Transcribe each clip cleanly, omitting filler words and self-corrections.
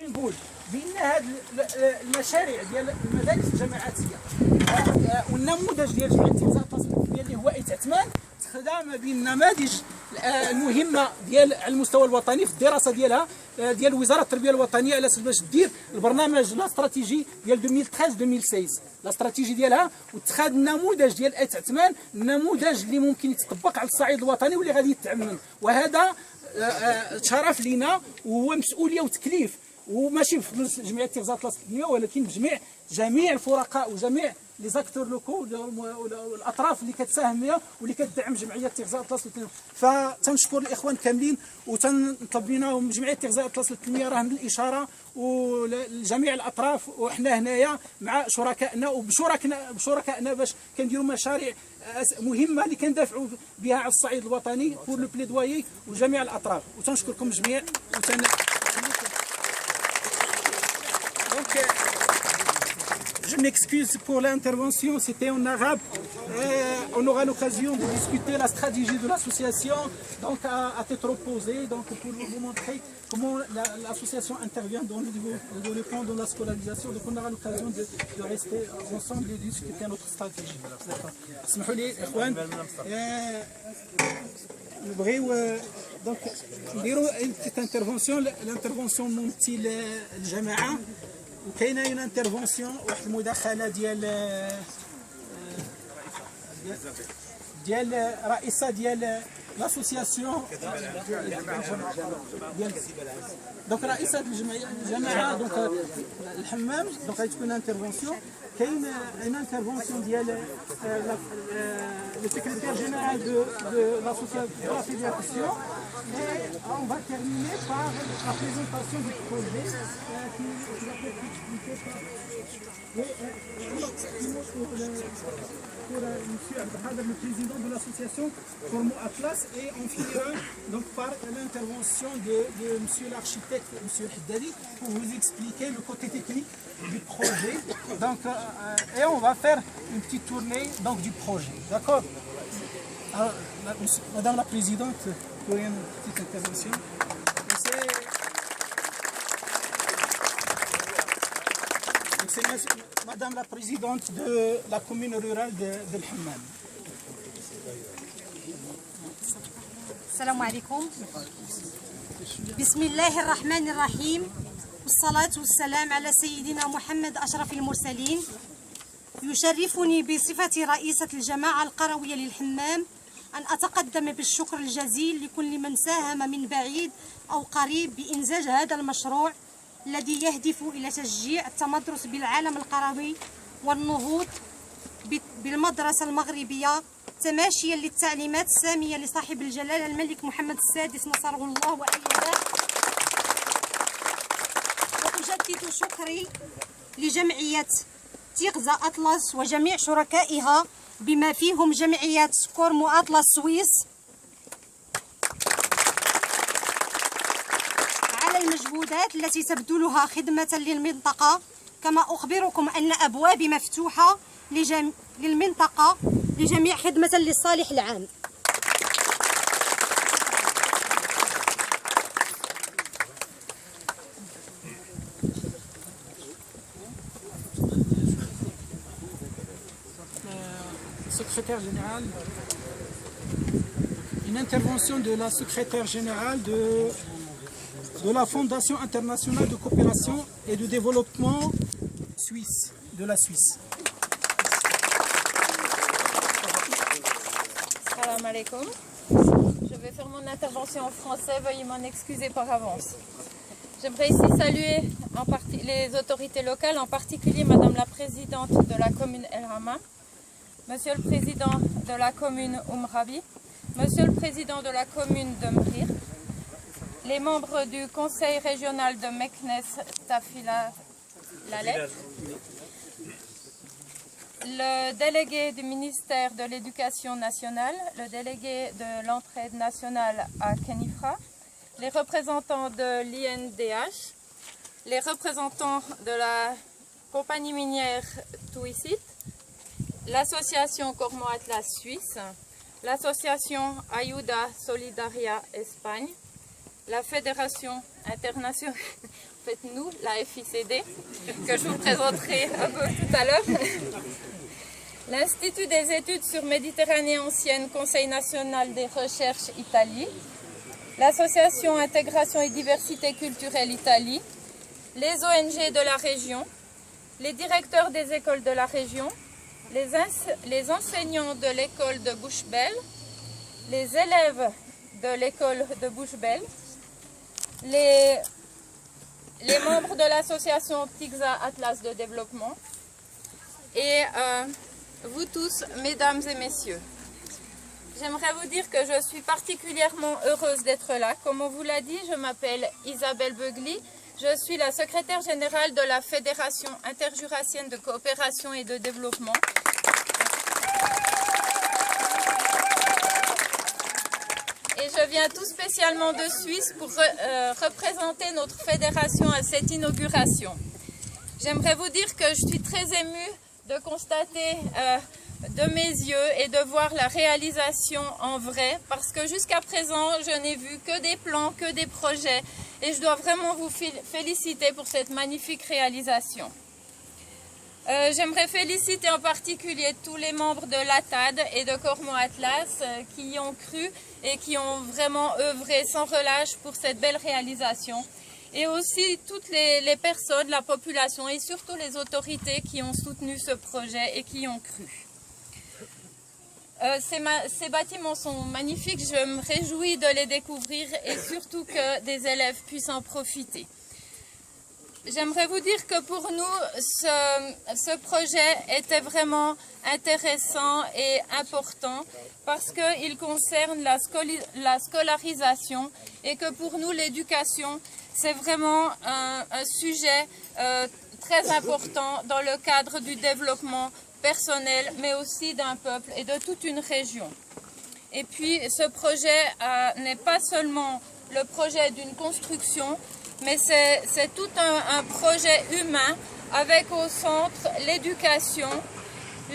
نقول بان هذه المشاريع ديال المدارس الجماعاتيه والنموذج ديال جمعيه اتخاذ التصرف ديال اللي هو ايت عثمان تخدم بين النماذج المهمه ديال على المستوى الوطني في الدراسه ديالها ديال وزاره التربيه الوطنيه على اساس باش دير البرنامج لا استراتيجي ديال 2013 2016 لا استراتيجي ديالها واتخاذ النموذج ديال ايت عثمان النموذج اللي ممكن يتطبق على الصعيد الوطني واللي غادي يتعمم وهذا شرف لينا وهو مسؤوليه وتكليف وماشي في جمعيه اتخاذ التصرف ولكن بجميع جميع الفرقاء وجميع لي زاكتور لوكو والاطراف اللي كتساهم فيها واللي كتدعم جمعيه اتخاذ التصرف. فتنشكر الاخوان كاملين وتنطلب منهم جمعيه اتخاذ التصرف راهن الاشاره ولجميع الاطراف وحنا هنايا مع شركائنا وبشركائنا باش كنديروا مشاريع مهمه اللي كندافعوا بها على الصعيد الوطني بور لو بليدويي وجميع الاطراف وتنشكركم جميع Je m'excuse pour l'intervention, c'était en arabe. On aura l'occasion de discuter la stratégie de l'association donc à tête reposée, donc pour vous montrer comment l'association intervient dans le plan de la scolarisation. Donc on aura l'occasion de rester ensemble et de discuter notre stratégie. اسمحوا لي اخوان نبغيو دونك نديروا بتيت انترفونسيون الانترفونسيون ممثل الجماعه وكاينه اون انترفونسيون واحد المداخله ديال رئيسه ديال لاسوسياسيون دونك رئيسه الجماعه دونك الحمام دونك غادي تكون انترفونسيون كاين اون انترفونسيون ديال le secrétaire général de l'association de la fédération et on va terminer par la présentation du projet qui va être expliqué pour M. Abdelkader, le président de l'association Formo Atlas, et on finira donc par l'intervention de M. l'architecte, M. Hiddari, pour vous expliquer le côté technique du projet. Donc, et on va faire une petite tournée donc, du projet. D'accord? Madame la Présidente, pour une petite intervention. C'est Madame la Présidente de la commune rurale de Hammam. السلام عليكم. بسم الله الرحمن الرحيم والصلاة والسلام على سيدنا محمد أشرف المرسلين. يشرفني بصفة رئيسة الجماعة القروية للحمام أن أتقدم بالشكر الجزيل لكل من ساهم من بعيد أو قريب بإنجاز هذا المشروع الذي يهدف إلى تشجيع التمدرس بالعالم القروي والنهوض بالمدرسة المغربية تماشيا للتعليمات السامية لصاحب الجلالة الملك محمد السادس نصره الله وأيده. وأجدد شكري لجمعية تيغزا أطلس وجميع شركائها بما فيهم جمعية كورمو أطلس سويس على المجهودات التي تبذلها خدمة للمنطقة. كما أخبركم أن أبوابي مفتوحة للمنطقة لجميع خدمة للصالح العام. Secrétaire général, une intervention de la secrétaire générale de la Fondation internationale de coopération et de développement suisse, de la Suisse. Salam alaikum. Je vais faire mon intervention en français, veuillez m'en excuser par avance. J'aimerais ici saluer les autorités locales, en particulier Madame la Présidente de la commune El Hama, Monsieur le Président de la commune Rabi, Monsieur le Président de la commune de Mrir, les membres du Conseil régional de Meknes Tafila Lalet, le délégué du ministère de l'Éducation nationale, le délégué de l'entraide nationale à Kenifra, les représentants de l'INDH, les représentants de la compagnie minière Touissit, l'association Cormo Atlas Suisse, l'association Ayuda Solidaria Espagne, la Fédération fait nous, la FICD, que je vous présenterai un peu tout à l'heure. L'Institut des études sur Méditerranée ancienne, Conseil national des recherches Italie, l'Association Intégration et Diversité culturelle Italie, les ONG de la région, les directeurs des écoles de la région, les enseignants de l'école de Bouche-Belle, les élèves de l'école de Bouche-Belle, les membres de l'association TIGSA Atlas de développement et vous tous, mesdames et messieurs. J'aimerais vous dire que je suis particulièrement heureuse d'être là. Comme on vous l'a dit, je m'appelle Isabelle Beugli. Je suis la secrétaire générale de la Fédération interjurassienne de coopération et de développement. Et je viens tout spécialement de Suisse pour représenter notre fédération à cette inauguration. J'aimerais vous dire que je suis très émue de constater de mes yeux et de voir la réalisation en vrai, parce que jusqu'à présent, je n'ai vu que des plans, que des projets, et je dois vraiment vous féliciter pour cette magnifique réalisation. J'aimerais féliciter en particulier tous les membres de l'ATAD et de Cormont Atlas qui y ont cru et qui ont vraiment œuvré sans relâche pour cette belle réalisation. Et aussi toutes les personnes, la population et surtout les autorités qui ont soutenu ce projet et qui y ont cru. Ces bâtiments sont magnifiques, je me réjouis de les découvrir et surtout que des élèves puissent en profiter. J'aimerais vous dire que pour nous, ce projet était vraiment intéressant et important parce qu'il concerne la scolarisation et que pour nous, l'éducation, c'est vraiment un sujet très important dans le cadre du développement personnel, mais aussi d'un peuple et de toute une région. Et puis, ce projet n'est pas seulement le projet d'une construction, mais c'est tout un projet humain avec au centre l'éducation,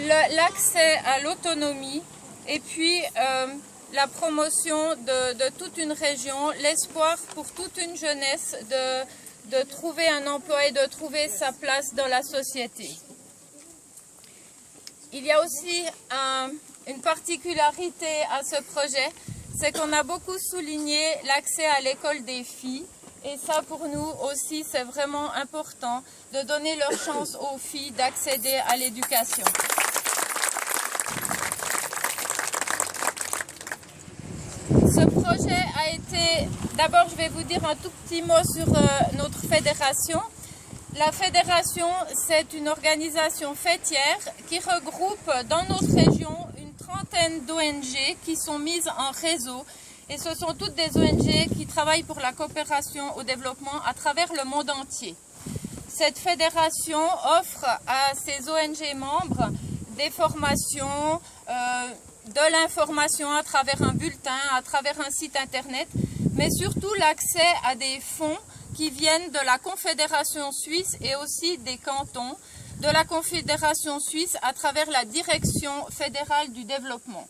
l'accès à l'autonomie et puis la promotion de toute une région, l'espoir pour toute une jeunesse de trouver un emploi et de trouver sa place dans la société. Il y a aussi une particularité à ce projet, c'est qu'on a beaucoup souligné l'accès à l'école des filles. Et ça, pour nous aussi, c'est vraiment important de donner leur chance aux filles d'accéder à l'éducation. Ce projet a été... D'abord, je vais vous dire un tout petit mot sur notre fédération. La fédération, c'est une organisation fêtière qui regroupe dans notre région une trentaine d'ONG qui sont mises en réseau. Et ce sont toutes des ONG qui travaillent pour la coopération au développement à travers le monde entier. Cette fédération offre à ses ONG membres des formations, de l'information à travers un bulletin, à travers un site internet, mais surtout l'accès à des fonds qui viennent de la Confédération suisse et aussi des cantons de la Confédération suisse à travers la Direction fédérale du développement.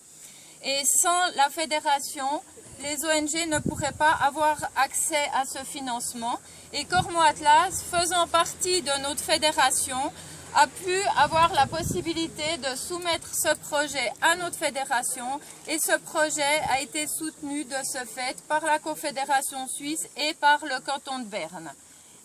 Et sans la fédération, les ONG ne pourraient pas avoir accès à ce financement. Et Cormont Atlas, faisant partie de notre fédération, a pu avoir la possibilité de soumettre ce projet à notre fédération. Et ce projet a été soutenu de ce fait par la Confédération suisse et par le canton de Berne.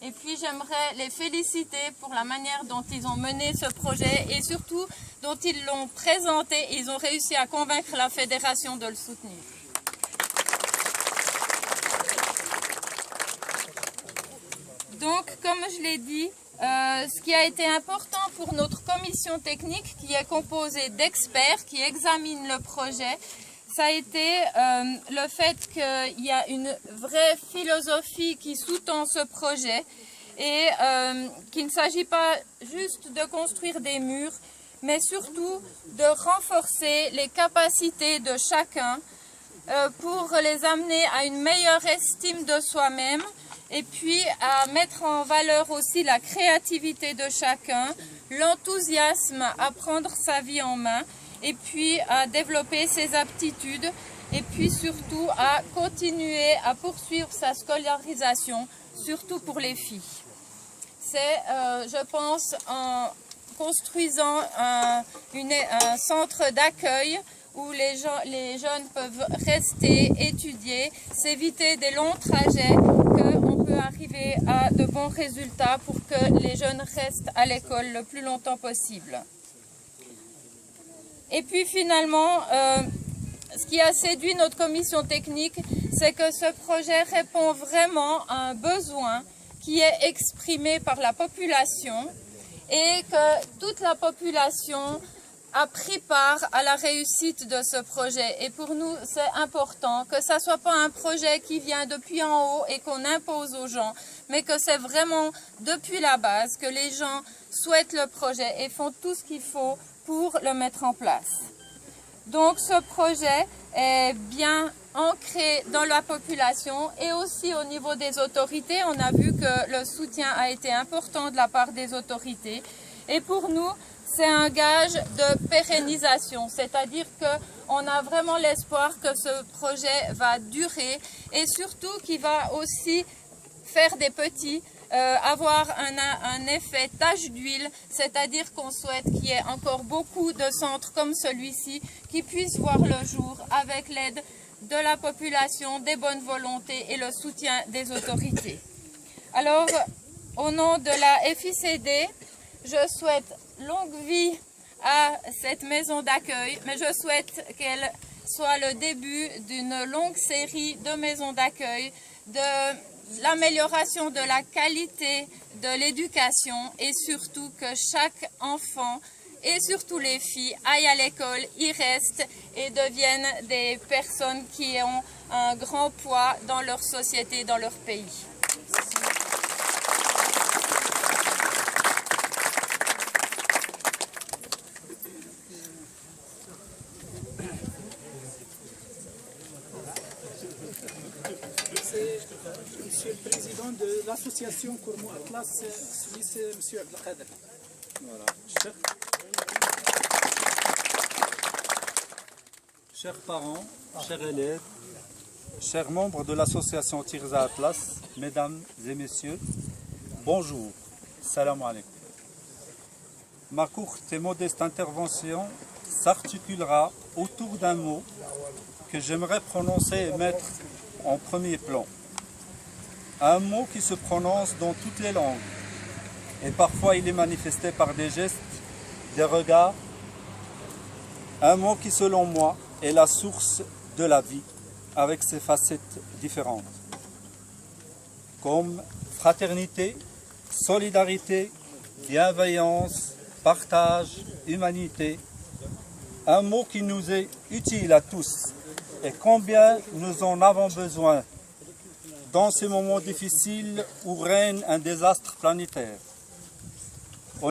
Et puis j'aimerais les féliciter pour la manière dont ils ont mené ce projet et surtout dont ils l'ont présenté. Ils ont réussi à convaincre la fédération de le soutenir. Donc, comme je l'ai dit, ce qui a été important pour notre commission technique, qui est composée d'experts qui examinent le projet, ça a été le fait qu'il y a une vraie philosophie qui sous-tend ce projet et qu'il ne s'agit pas juste de construire des murs, mais surtout de renforcer les capacités de chacun pour les amener à une meilleure estime de soi-même et puis à mettre en valeur aussi la créativité de chacun, l'enthousiasme à prendre sa vie en main et puis à développer ses aptitudes et puis surtout à continuer à poursuivre sa scolarisation, surtout pour les filles. c'est, je pense, en construisant un centre d'accueil où les jeunes peuvent rester, étudier, s'éviter des longs trajets, qu'on peut arriver à de bons résultats pour que les jeunes restent à l'école le plus longtemps possible. Et puis finalement, ce qui a séduit notre commission technique, c'est que ce projet répond vraiment à un besoin qui est exprimé par la population et que toute la population a pris part à la réussite de ce projet. Et pour nous, c'est important que ça ne soit pas un projet qui vient depuis en haut et qu'on impose aux gens, mais que c'est vraiment depuis la base que les gens souhaitent le projet et font tout ce qu'il faut pour le mettre en place. Donc ce projet est bien ancré dans la population et aussi au niveau des autorités. On a vu que le soutien a été important de la part des autorités. Et pour nous, c'est un gage de pérennisation, c'est-à-dire qu'on a vraiment l'espoir que ce projet va durer et surtout qu'il va aussi faire des petits, avoir un effet tache d'huile, c'est-à-dire qu'on souhaite qu'il y ait encore beaucoup de centres comme celui-ci qui puissent voir le jour avec l'aide de la population, des bonnes volontés et le soutien des autorités. Alors, au nom de la FICD, je souhaite longue vie à cette maison d'accueil, mais je souhaite qu'elle soit le début d'une longue série de maisons d'accueil, de l'amélioration de la qualité de l'éducation et surtout que chaque enfant et surtout les filles aillent à l'école, y restent et deviennent des personnes qui ont un grand poids dans leur société, dans leur pays. Monsieur le Président de l'association Kourmou Atlas Suisse, Monsieur Abdelkader. Voilà. Chers parents, chers élèves, chers membres de l'association Tirza Atlas, mesdames et messieurs, bonjour, salam alaikum. Ma courte et modeste intervention s'articulera autour d'un mot que j'aimerais prononcer et mettre en premier plan. Un mot qui se prononce dans toutes les langues et parfois il est manifesté par des gestes, des regards. Un mot qui selon moi est la source de la vie avec ses facettes différentes comme fraternité, solidarité, bienveillance, partage, humanité. Un mot qui nous est utile à tous et combien nous en avons besoin dans ces moments difficiles où règne un désastre planétaire.